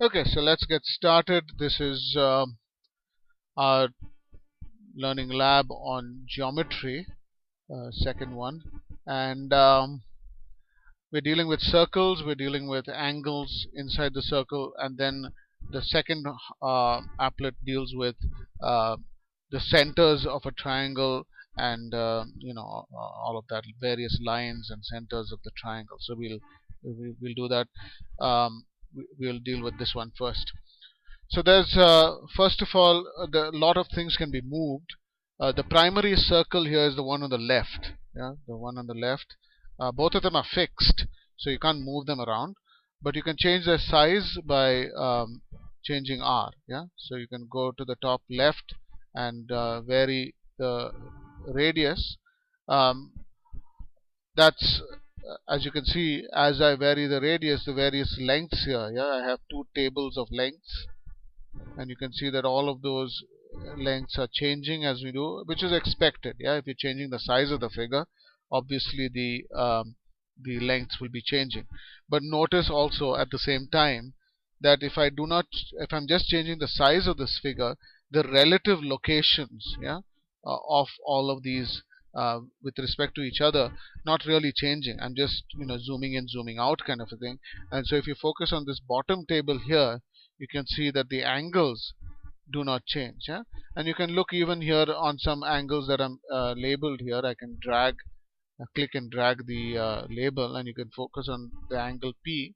Okay, so let's get started. This is our learning lab on geometry, second one, and we're dealing with circles, we're dealing with angles inside the circle, and then the second applet deals with uh, the centers of a triangle and all of that, various lines and centers of the triangle. So we'll do that. We'll deal with this one first. So there's first of all, a lot of things can be moved. The primary circle here is the one on the left. Yeah, the one on the left. Both of them are fixed, so you can't move them around. But you can change their size by changing R. Yeah, so you can go to the top left and vary the radius. Um, that's as you can see, as I vary the radius, the various lengths here. Yeah, I have two tables of lengths, and you can see that all of those lengths are changing as we do, which is expected. Yeah, if you're changing the size of the figure, obviously the lengths will be changing. But notice also at the same time that if I'm just changing the size of this figure, the relative locations, of all of these with respect to each other, not really changing. I'm just zooming in, zooming out kind of a thing. And so if you focus on this bottom table here, you can see that the angles do not change. Yeah? And you can look even here on some angles that I'm labeled here. I can click and drag the label, and you can focus on the angle P,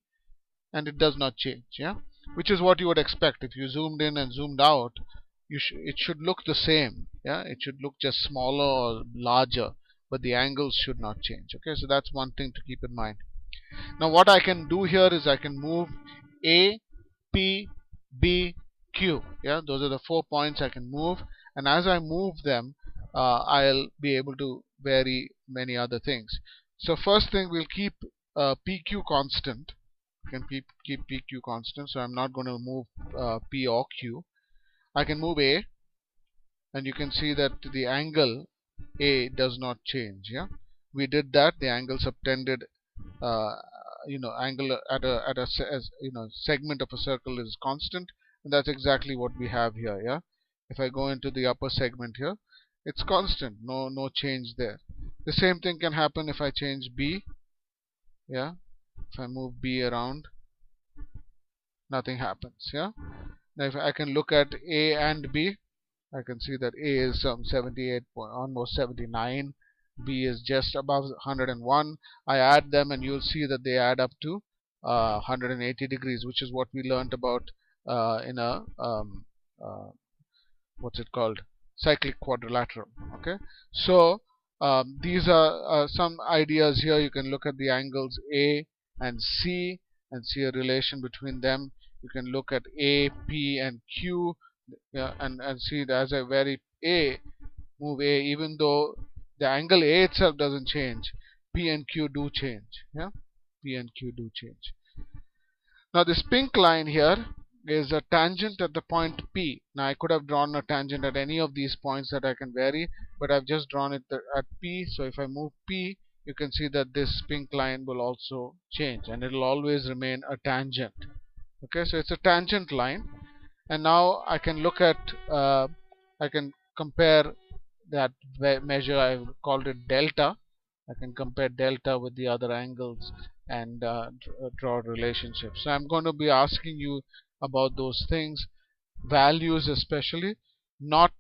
and it does not change. Yeah, which is what you would expect. If you zoomed in and zoomed out, it should look the same. Yeah, it should look just smaller or larger, but the angles should not change. Okay, so that's one thing to keep in mind. Now what I can do here is I can move A, P, B, Q. Yeah, those are the 4 points I can move, and as I move them, I'll be able to vary many other things. So first thing, we'll keep PQ constant. You can keep PQ constant, so I'm not going to move P or Q. I can move A, and you can see that the angle A does not change. Yeah, we did that. The angle subtended uh, angle at a segment of a circle is constant, and that's exactly what we have here. Yeah, if I go into the upper segment here, it's constant, no change there. The same thing can happen if I change B. Yeah, if I move B around, nothing happens. Yeah, now if I can look at A and B, I can see that A is some 78 point, almost 79. B is just above 101. I add them, and you'll see that they add up to 180 degrees, which is what we learned about in a uh, what's it called, cyclic quadrilateral. Okay, so these are some ideas here. You can look at the angles A and C and see a relation between them. You can look at A, P, and Q, yeah, and see that as I vary A, move A, even though the angle A itself doesn't change, P and Q do change. Yeah, P and Q do change. Now this pink line here is a tangent at the point P. Now I could have drawn a tangent at any of these points that I can vary, but I've just drawn it at P. So if I move P, you can see that this pink line will also change, and it will always remain a tangent. Okay, so it's a tangent line. And now I can look at I can compare that measure. I called it delta. I can compare delta with the other angles and draw relationships. So I'm going to be asking you about those things, values especially. Not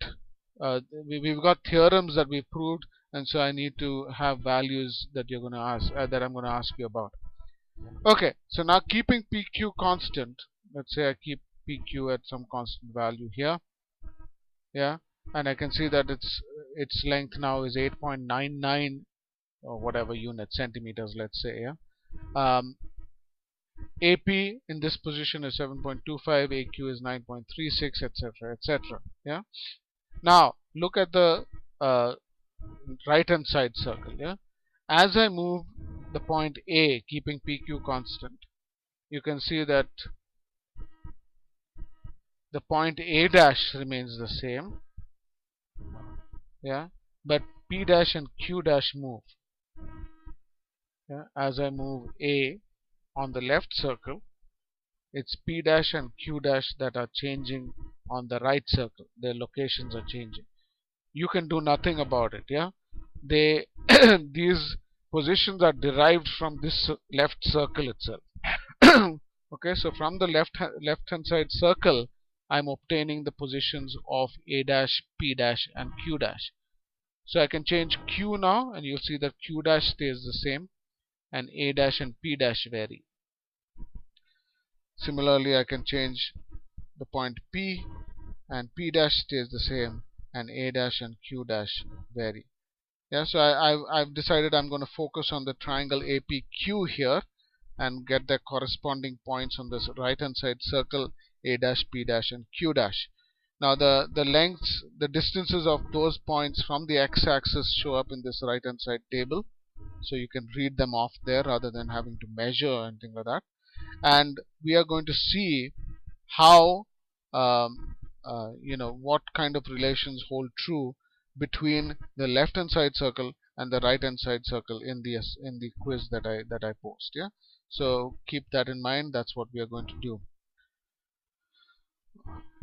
we've got theorems that we've proved, and so I need to have values that you're going to ask that I'm going to ask you about. Okay, so now keeping PQ constant, let's say I keep PQ at some constant value here. Yeah, and I can see that its length now is 8.99 or whatever unit, centimeters, let's say. Yeah, AP in this position is 7.25, AQ is 9.36, etc., etc. Yeah, now look at the right hand side circle. Yeah, as I move the point A, keeping PQ constant, you can see that the point A dash remains the same. Yeah, but P dash and Q dash move. Yeah, as I move A on the left circle, It's P dash and Q dash that are changing on the right circle. Their locations are changing. You can do nothing about it. Yeah, they these positions are derived from this left circle itself. Okay, so from the left hand side circle, I'm obtaining the positions of A dash, P dash, and Q dash. So I can change Q now, and you'll see that Q dash stays the same, and A dash and P dash vary. Similarly, I can change the point P, and P dash stays the same, and A dash and Q dash vary. Yeah, so I've decided I'm going to focus on the triangle APQ here and get the corresponding points on this right hand side circle, A dash, P dash, and Q dash. Now the lengths, the distances of those points from the x-axis show up in this right hand side table, so you can read them off there rather than having to measure or anything like that. And we are going to see how what kind of relations hold true between the left hand side circle and the right hand side circle in the quiz that I post. Yeah, so keep that in mind. That's what we are going to do.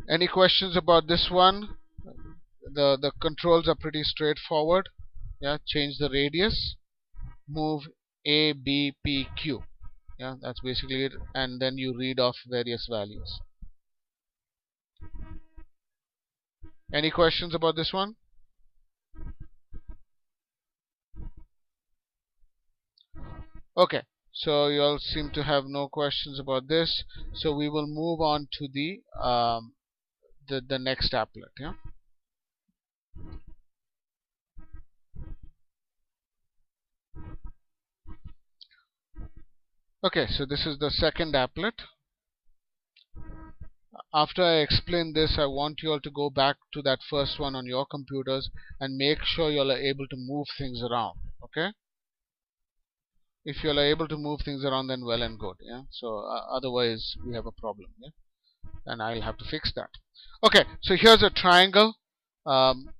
Any questions about this one? The controls are pretty straightforward. Yeah, change the radius, move A, B, P, Q. Yeah, that's basically it, and then you read off various values. Any questions about this one? Okay, so you all seem to have no questions about this, so we will move on to the next applet. Yeah. Okay, so this is the second applet. After I explain this, I want you all to go back to that first one on your computers and make sure you all are able to move things around. Okay, if you all are able to move things around, then well and good. Yeah, so otherwise we have a problem. Yeah, and I'll have to fix that. Okay, so here's a triangle, and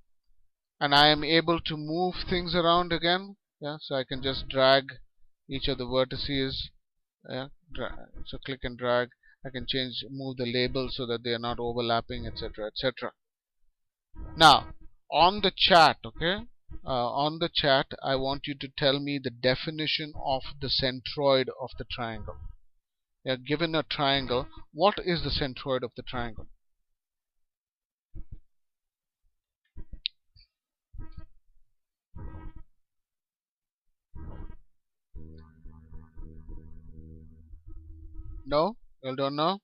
I am able to move things around again. Yeah, so I can just drag each of the vertices. Yeah, so click and drag. I can move the labels so that they are not overlapping, etc., etc. Now, on the chat, okay, on the chat, I want you to tell me the definition of the centroid of the triangle. Yeah, given a triangle, what is the centroid of the triangle? No, you don't know.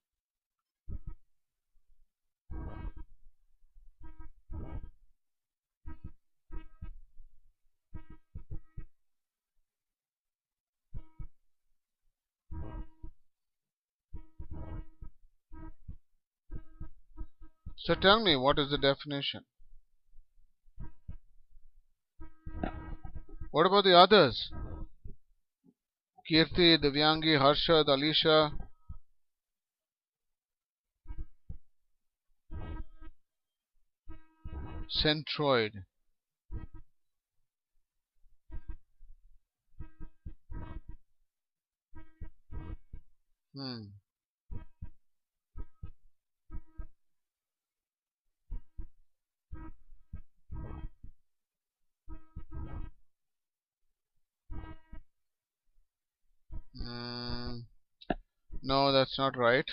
So tell me, what is the definition? What about the others? Kirti, Divyangi, Harshad, Alisha. Centroid. Hmm. Mm, no, that's not right,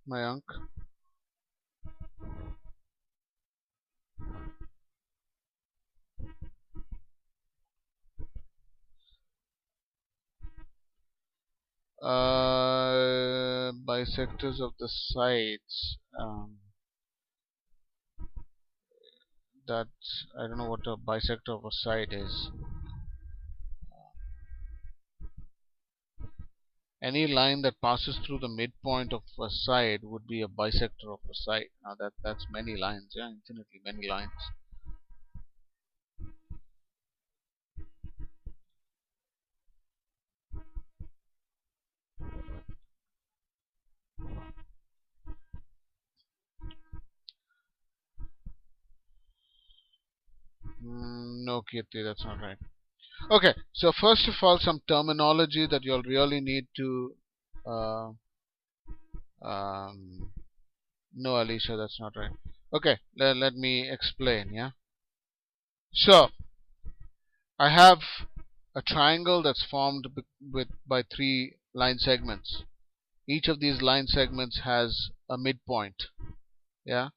Mayank. Bisectors of the sides. That I don't know what a bisector of a side is. Any line that passes through the midpoint of a side would be a bisector of a side. Now that's many lines, yeah, infinitely many lines. No, Kirti, that's not right. Okay, so first of all, some terminology that you'll really need to uh, No, Alicia, that's not right. Okay, let me explain. Yeah. So I have a triangle that's formed by three line segments. Each of these line segments has a midpoint. Yeah.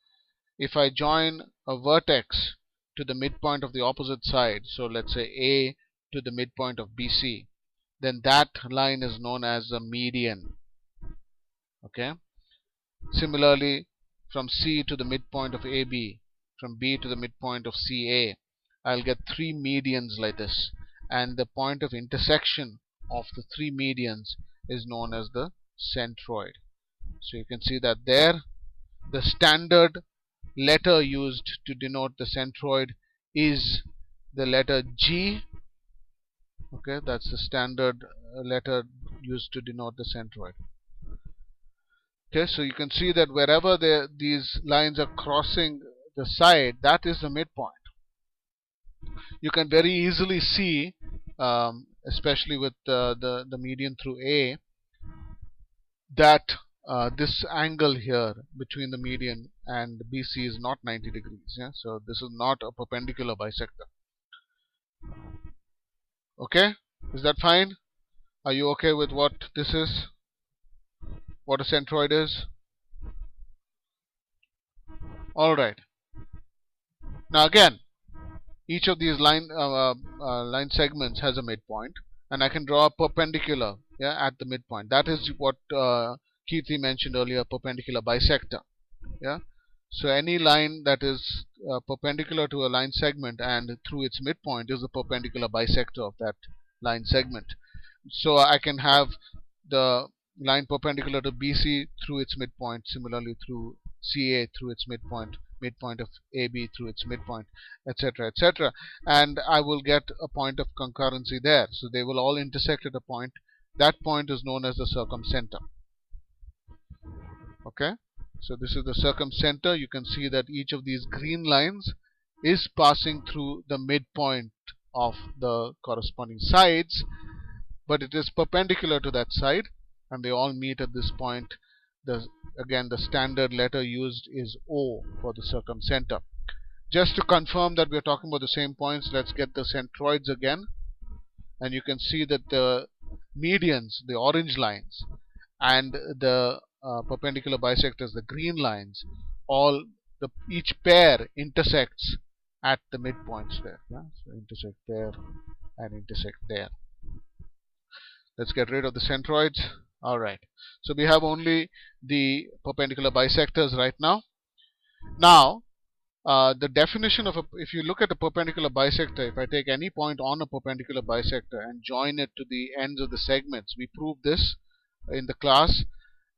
If I join a vertex to the midpoint of the opposite side, so let's say A to the midpoint of BC, then that line is known as a median. Okay. Similarly, from C to the midpoint of AB, from B to the midpoint of CA, I'll get three medians like this, and the point of intersection of the three medians is known as the centroid. So you can see that there, the standard letter used to denote the centroid is the letter G. Okay, that's the standard letter used to denote the centroid. Okay, so you can see that wherever these lines are crossing the side, that is the midpoint. You can very easily see, especially with the median through A, that this angle here between the median and BC is not 90 degrees. Yeah? So this is not a perpendicular bisector. Okay, is that fine? Are you okay with what this is? What a centroid is? Alright. Now again, each of these line segments has a midpoint, and I can draw a perpendicular, yeah, at the midpoint. That is what Kirti mentioned earlier, perpendicular bisector. Yeah. So any line that is perpendicular to a line segment and through its midpoint is a perpendicular bisector of that line segment. So I can have the line perpendicular to BC through its midpoint, similarly through CA through its midpoint, midpoint of AB through its midpoint, etc., etc. And I will get a point of concurrency there. So they will all intersect at a point. That point is known as the circumcenter. Okay, so this is the circumcenter. You can see that each of these green lines is passing through the midpoint of the corresponding sides, but it is perpendicular to that side, and they all meet at this point. Again, the standard letter used is O for the circumcenter. Just to confirm that we are talking about the same points, let's get the centroids again. And you can see that the medians, the orange lines, and the perpendicular bisectors, the green lines, each pair intersects at the midpoints there. Yeah? So intersect there and intersect there. Let's get rid of the centroids. Alright, so we have only the perpendicular bisectors right now. Now, the definition of if you look at a perpendicular bisector, if I take any point on a perpendicular bisector and join it to the ends of the segments, we proved this in the class,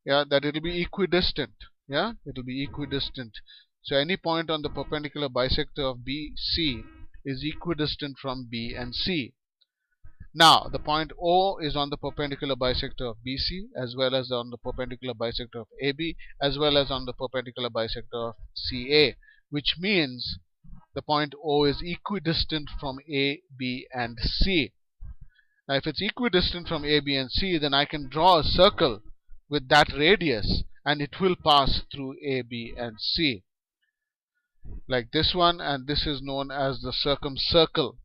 yeah, that it will be equidistant. Yeah, it will be equidistant. So any point on the perpendicular bisector of BC is equidistant from B and C. Now, the point O is on the perpendicular bisector of BC, as well as on the perpendicular bisector of AB, as well as on the perpendicular bisector of CA, which means the point O is equidistant from A, B, and C. Now, if it's equidistant from A, B, and C, then I can draw a circle with that radius, and it will pass through A, B, and C. Like this one, and this is known as the circumcircle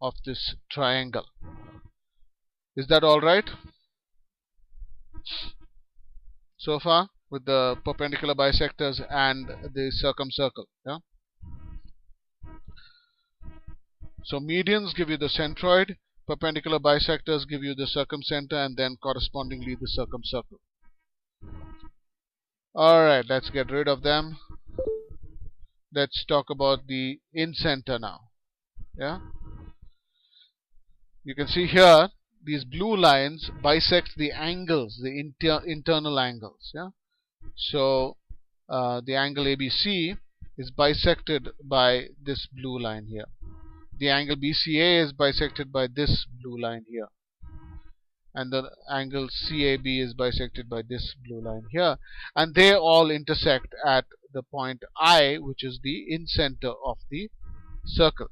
of this triangle. Is that all right so far with the perpendicular bisectors and the circumcircle? Yeah. So medians give you the centroid, perpendicular bisectors give you the circumcenter, and then correspondingly the circumcircle. Alright, let's get rid of them. Let's talk about the incenter now. Yeah. You can see here these blue lines bisect the angles, the internal angles. Yeah. So the angle ABC is bisected by this blue line here. The angle BCA is bisected by this blue line here. And the angle CAB is bisected by this blue line here. And they all intersect at the point I, which is the incenter of the circle.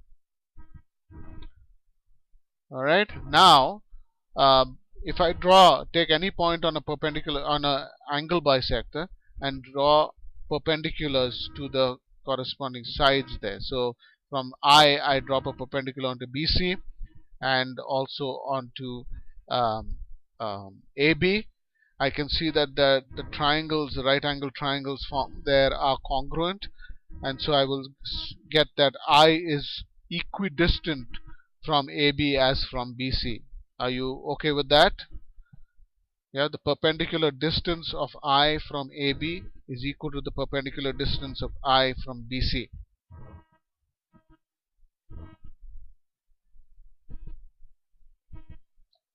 Alright, now if I take any point on a perpendicular on a angle bisector and draw perpendiculars to the corresponding sides there. So from I drop a perpendicular onto BC and also onto um, AB. I can see that the triangles, the right angle triangles formed there are congruent, and so I will get that I is equidistant from AB as from BC. Are you okay with that? Yeah, the perpendicular distance of I from AB is equal to the perpendicular distance of I from BC.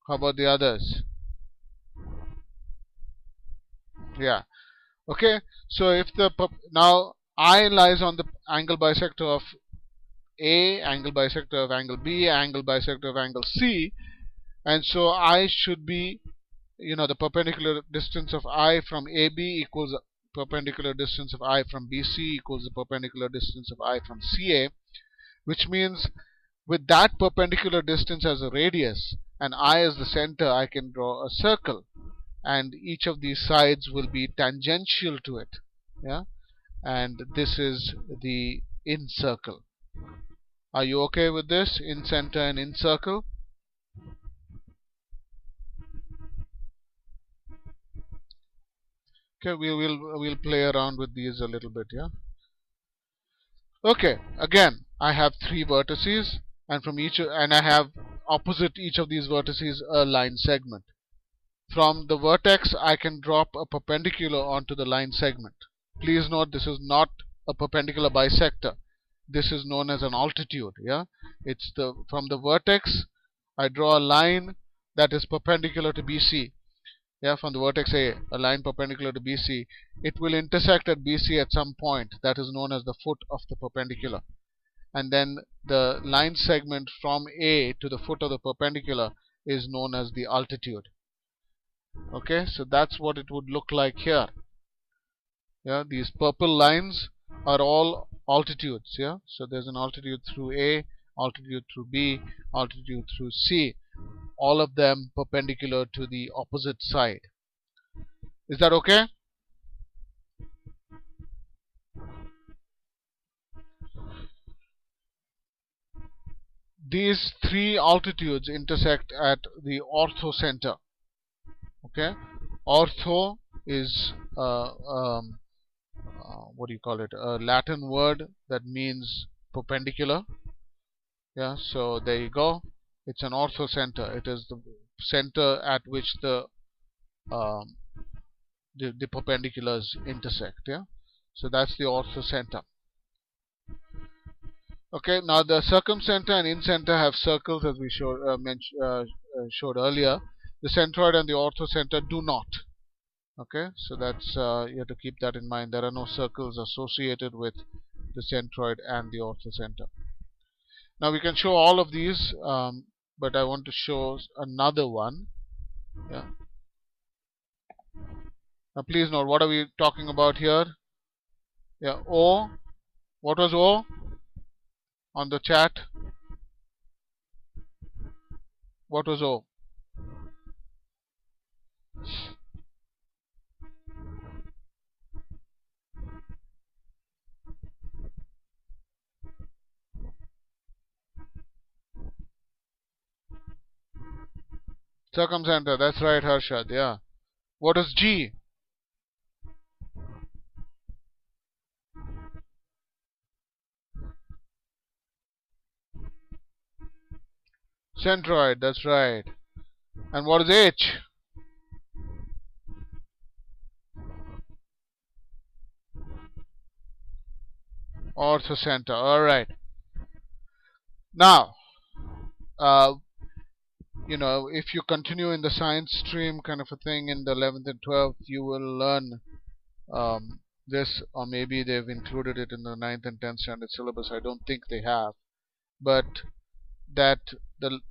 How about the others? Yeah. Okay. So if the now I lies on the angle bisector of A, angle bisector of angle B, angle bisector of angle C, and so I should be, the perpendicular distance of I from AB equals perpendicular distance of I from BC equals the perpendicular distance of I from CA, which means with that perpendicular distance as a radius and I as the center, I can draw a circle, and each of these sides will be tangential to it. Yeah, and this is the in circle. Are you okay with this? In center and in circle? Okay, we'll play around with these a little bit, yeah. Okay, again, I have three vertices, and from each, and I have opposite each of these vertices a line segment. From the vertex, I can drop a perpendicular onto the line segment. Please note this is not a perpendicular bisector. This is known as an altitude. Yeah, it's from the vertex, I draw a line that is perpendicular to BC. Yeah, from the vertex A, a line perpendicular to BC. It will intersect at BC at some point that is known as the foot of the perpendicular. And then the line segment from A to the foot of the perpendicular is known as the altitude. Okay, so that's what it would look like here. Yeah, these purple lines are all altitudes. Yeah, so there's an altitude through A, altitude through B, altitude through C, all of them perpendicular to the opposite side. Is that okay? These three altitudes intersect at the orthocenter. Okay, ortho is what do you call it? A Latin word that means perpendicular. Yeah, so there you go. It's an orthocenter. It is the center at which um, the perpendiculars intersect. Yeah, so that's the orthocenter. Okay, now the circumcenter and incenter have circles, as we showed earlier. The centroid and the orthocenter do not. Okay, so that's you have to keep that in mind. There are no circles associated with the centroid and the orthocenter. Now we can show all of these, but I want to show another one. Yeah. Now please note, what are we talking about here? Yeah, O. What was O on the chat? What was O? Circumcenter. That's right, Harshad. Yeah. What is G? Centroid. That's right. And what is H? Orthocenter. All right. Now, uh, if you continue in the science stream kind of a thing in the 11th and 12th, you will learn this, or maybe they've included it in the 9th and 10th standard syllabus. I don't think they have, but that the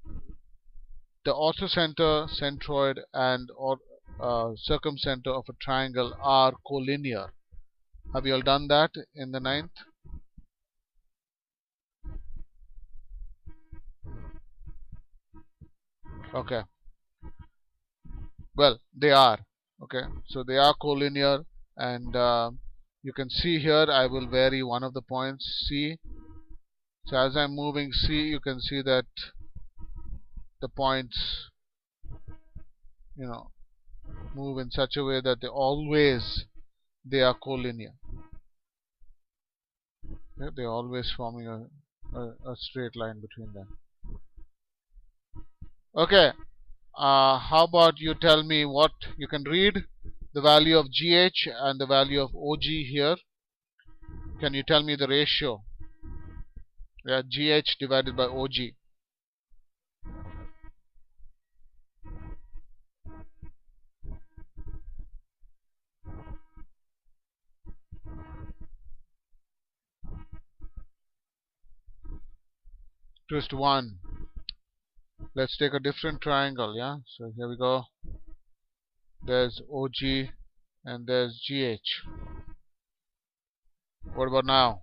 orthocenter, centroid, and circumcenter of a triangle are collinear. Have you all done that in the 9th? Okay. Well, they are. Okay, so they are collinear, and you can see here I will vary one of the points C. So as I'm moving C, you can see that the points, you know, move in such a way that they are collinear. Okay? They're always forming a straight line between them. Okay, how about you tell me what you can read the value of GH and the value of OG here. Can you tell me the ratio? Yeah, GH divided by OG. 2:1. Let's take a different triangle. Yeah, so here we go. There's OG and there's GH. What about now?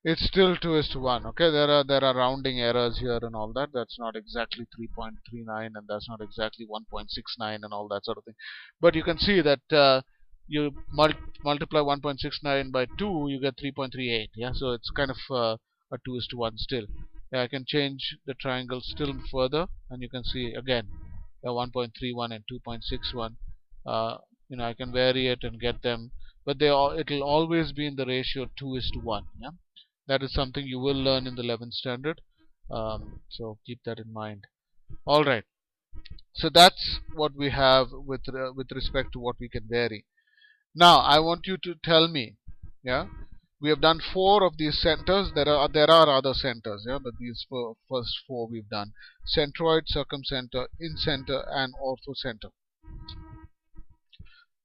It's still 2:1. Okay, there are rounding errors here and all that. That's not exactly 3.39, and that's not exactly 1.69 and all that sort of thing. But you can see that you multiply 1.69 by 2, you get 3.38. Yeah, so it's kind of a 2:1 still. Yeah, I can change the triangle still further, and you can see again 1.31 and 2.61. Uh, I can vary it and get them, but it'll always be in the ratio 2:1. Yeah, that is something you will learn in the 11th standard. So keep that in mind. All right. So that's what we have with respect to what we can vary. Now I want you to tell me. Yeah, we have done 4 of these centers. There are other centers. Yeah, but these first 4 we've done: centroid, circumcenter, incenter, and orthocenter.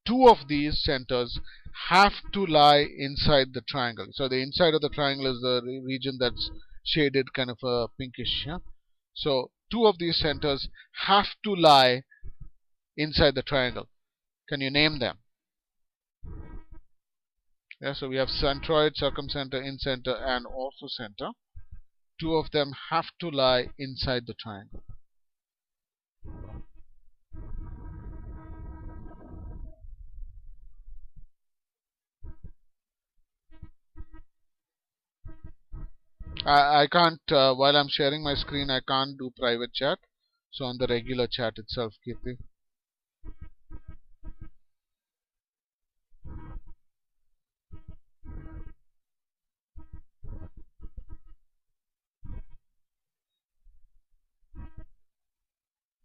2 of these centers have to lie inside the triangle. So the inside of the triangle is the region that's shaded kind of a pinkish. Yeah? So 2 of these centers have to lie inside the triangle. Can you name them? Yeah, so we have centroid, circumcenter, incenter, and orthocenter. 2 of them have to lie inside the triangle. I can't, while I'm sharing my screen, I can't do private chat. So on the regular chat itself, Kirti.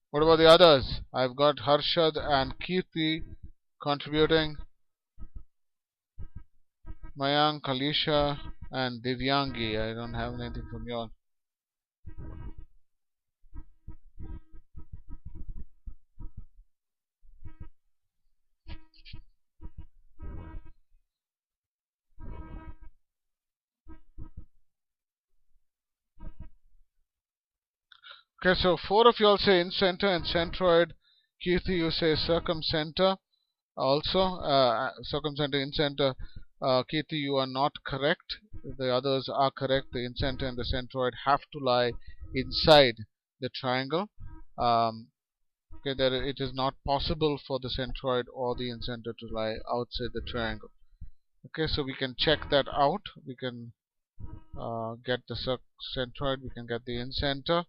What about the others? I've got Harshad and Kirti contributing. Mayank, Alisha, and Divyangi. I don't have anything from you all. Okay, so 4 of you all say incenter and centroid. Kirti, you say circumcenter. Also, circumcenter, incenter. Kirti, you are not correct. The others are correct. The incenter and the centroid have to lie inside the triangle. Okay, that it is not possible for the centroid or the incenter to lie outside the triangle. Okay, so we can check that out. We can get the centroid, we can get the incenter,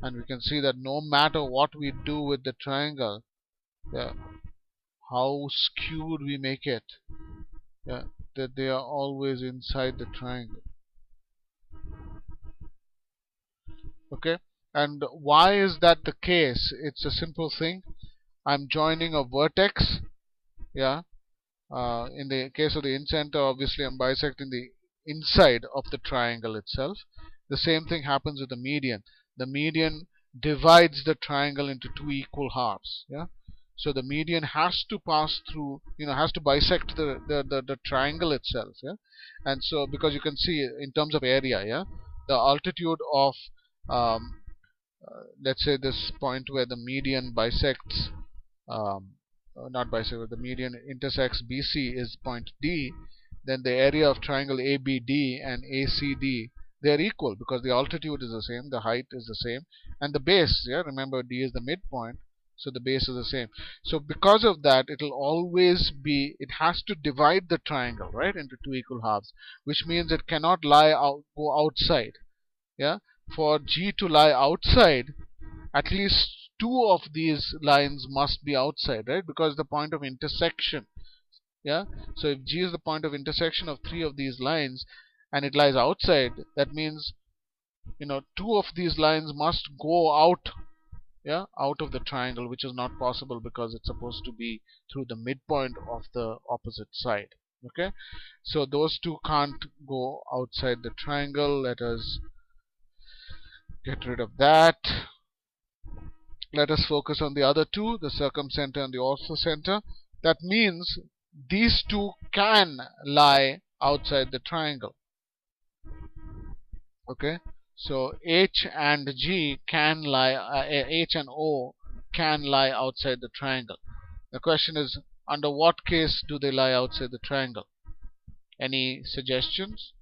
and we can see that no matter what we do with the triangle, yeah, how skewed we make it, yeah, that they are always inside the triangle. Okay, and why is that the case? It's a simple thing. I'm joining a vertex. Yeah, in the case of the incenter, obviously I'm bisecting the inside of the triangle itself. The same thing happens with the median. The median divides the triangle into 2 equal halves. Yeah, so the median has to pass through, has to bisect the triangle itself. Yeah, and so because you can see in terms of area, yeah, the altitude of um, let's say this point where the median bisects, not bisects, where the median intersects BC is point D, then the area of triangle ABD and ACD, they are equal because the altitude is the same, the height is the same, and the base, yeah, remember D is the midpoint, so the base is the same. So because of that, it will always be, it has to divide the triangle, right, into two equal halves, which means it cannot go outside. Yeah, for G to lie outside, at least two of these lines must be outside, right, because the point of intersection. Yeah, so if G is the point of intersection of three of these lines and it lies outside, that means, two of these lines must go out, yeah, out of the triangle, which is not possible because it's supposed to be through the midpoint of the opposite side. Okay, so those two can't go outside the triangle. Let us get rid of that. Let us focus on the other two, the circumcenter and the orthocenter. That means these two can lie outside the triangle. Okay, so H and G can lie, H and O can lie outside the triangle. The question is, under what case do they lie outside the triangle? Any suggestions?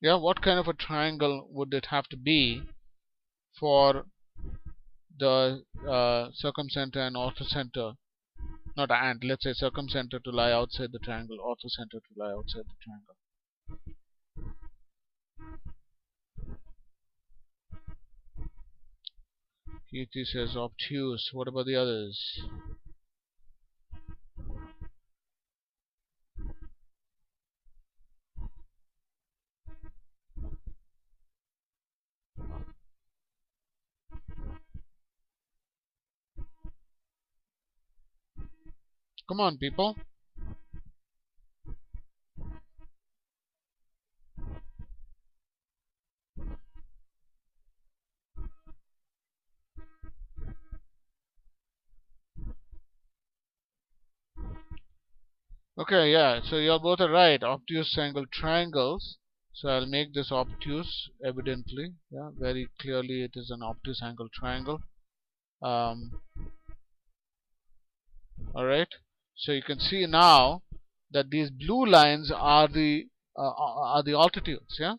Yeah, what kind of a triangle would it have to be for the circumcenter and orthocenter, not and, let's say circumcenter to lie outside the triangle, orthocenter to lie outside the triangle? Kirti says obtuse. What about the others? Come on, people. Okay, yeah, so you're both are right. Obtuse angle triangles. So I'll make this obtuse, evidently. Yeah, very clearly it is an obtuse angle triangle. Um, Alright. So you can see now that these blue lines are the altitudes, yeah?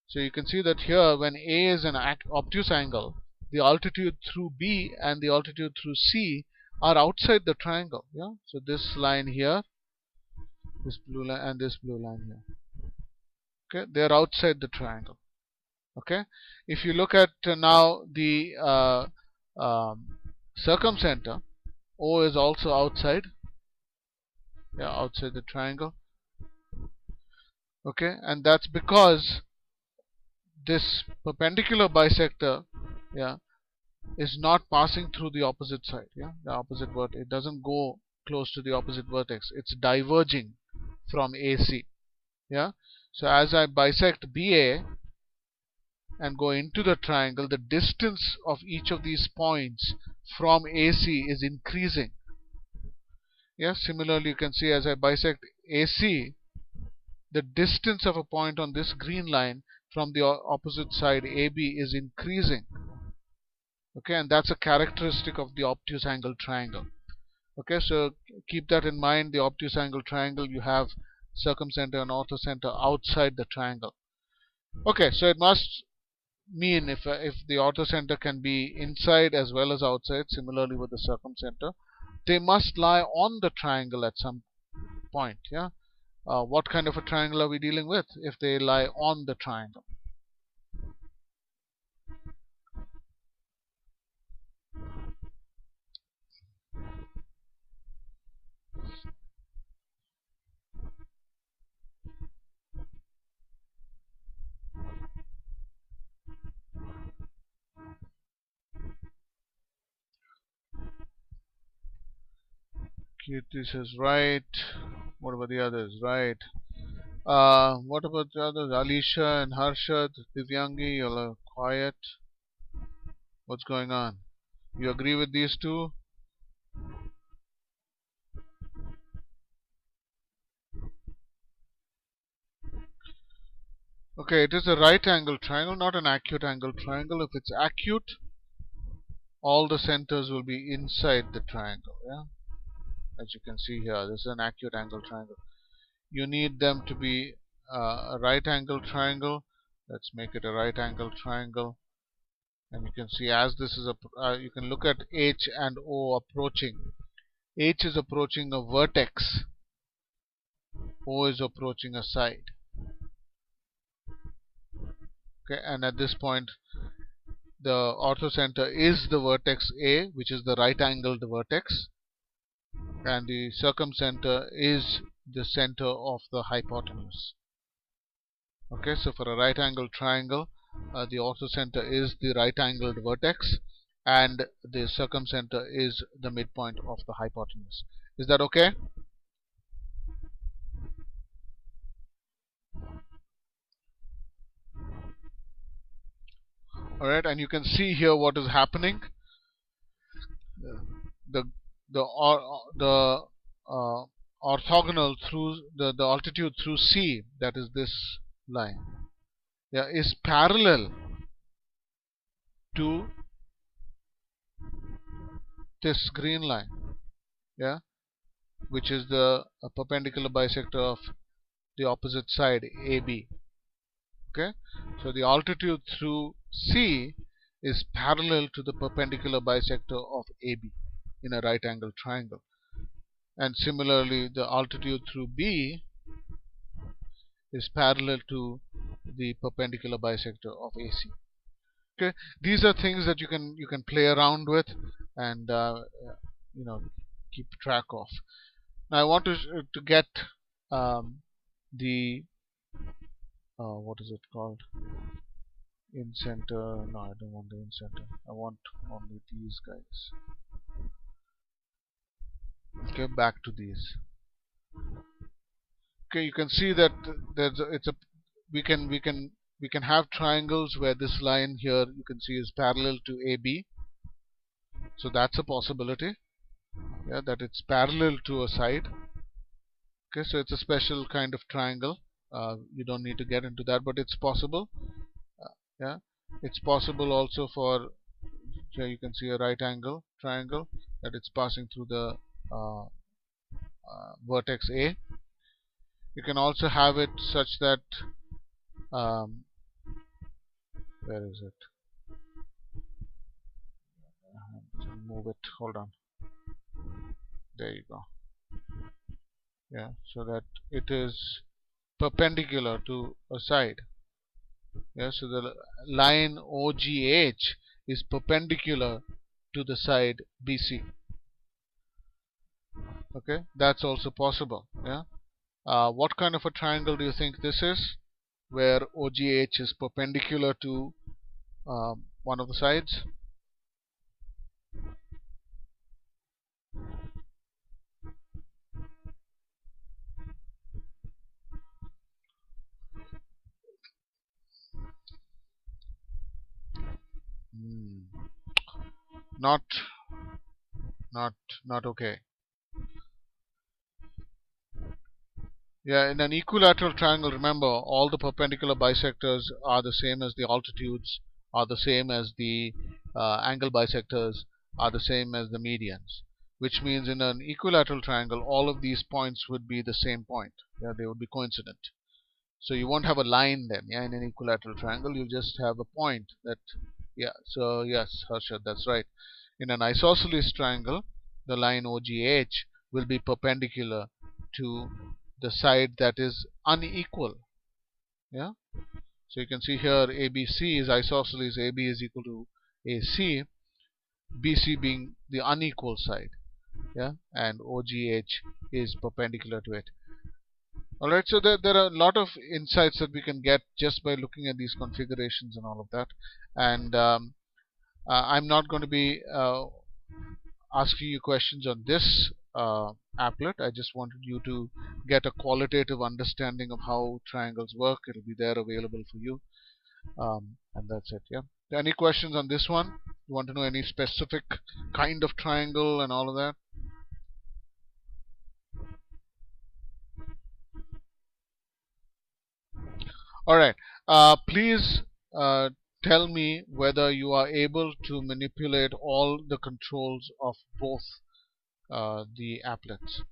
So you can see that here when A is an obtuse angle, the altitude through B and the altitude through C are outside the triangle, yeah? So this line here, this blue line and this blue line here. Okay, they are outside the triangle. Okay, if you look at now the circumcenter, O is also outside, yeah, outside the triangle. Okay, and that's because this perpendicular bisector, yeah, is not passing through the opposite side, yeah, the opposite vertex. It doesn't go close to the opposite vertex. It's diverging from AC, yeah. So as I bisect BA and go into the triangle, the distance of each of these points from AC is increasing. Yes, similarly you can see as I bisect AC, the distance of a point on this green line from the opposite side AB is increasing. Okay, and that's a characteristic of the obtuse angle triangle. Okay, so keep that in mind. The obtuse angle triangle, you have circumcenter and orthocenter outside the triangle. Okay, so it must mean if the orthocenter can be inside as well as outside, similarly with the circumcenter, they must lie on the triangle at some point. Yeah, what kind of a triangle are we dealing with if they lie on the triangle? Kirti says right. What about the others? Right. What about the others? Alisha and Harshad, Divyangi, you're quiet. What's going on? You agree with these two? Okay, it is a right angle triangle, not an acute angle triangle. If it's acute, all the centers will be inside the triangle. Yeah, as you can see here, this is an acute angle triangle. You need them to be a right angle triangle. Let's make it a right angle triangle. And you can see as this is a, you can look at H and O approaching. H is approaching a vertex. O is approaching a side. Okay, and at this point, the orthocenter is the vertex A, which is the right angled vertex, and the circumcenter is the center of the hypotenuse. Okay, so for a right angled triangle, the orthocenter is the right angled vertex, and the circumcenter is the midpoint of the hypotenuse. Is that okay? Alright, and you can see here what is happening. The orthogonal through the altitude through C, that is this line, yeah, is parallel to this green line, yeah, which is the perpendicular bisector of the opposite side AB. Okay, so the altitude through C is parallel to the perpendicular bisector of AB in a right angle triangle, and similarly the altitude through B is parallel to the perpendicular bisector of AC. Okay, these are things that you can play around with and keep track of. Now I want to get the what is it called? In center. No, I don't want the in center. I want only these guys. Okay, back to these. Okay, you can see that we can have triangles where this line here you can see is parallel to AB. So that's a possibility. Yeah, that it's parallel to a side. Okay, so it's a special kind of triangle. You don't need to get into that, but it's possible. Yeah, it's possible also for, here you can see a right angle triangle that it's passing through the vertex A. You can also have it such that where is it? Move it. Hold on. There you go. Yeah, so that it is perpendicular to a side. Yeah, so the line OGH is perpendicular to the side BC. Okay, that's also possible. Yeah. What kind of a triangle do you think this is, where OGH is perpendicular to one of the sides? Not okay. Yeah, in an equilateral triangle, remember, all the perpendicular bisectors are the same as the altitudes, are the same as the angle bisectors, are the same as the medians. Which means in an equilateral triangle, all of these points would be the same point. Yeah, they would be coincident. So you won't have a line then. Yeah, in an equilateral triangle, you just have a point that. Yeah. So yes, Harshad, that's right. In an isosceles triangle, the line OGH will be perpendicular to the side that is unequal. Yeah. So you can see here ABC is isosceles. AB is equal to AC. BC being the unequal side. Yeah, and OGH is perpendicular to it. Alright, so there are a lot of insights that we can get just by looking at these configurations and all of that. And I'm not going to be asking you questions on this applet. I just wanted you to get a qualitative understanding of how triangles work. It'll be there available for you. And that's it. Yeah. Any questions on this one? You want to know any specific kind of triangle and all of that? All right. Please tell me whether you are able to manipulate all the controls of both the applets.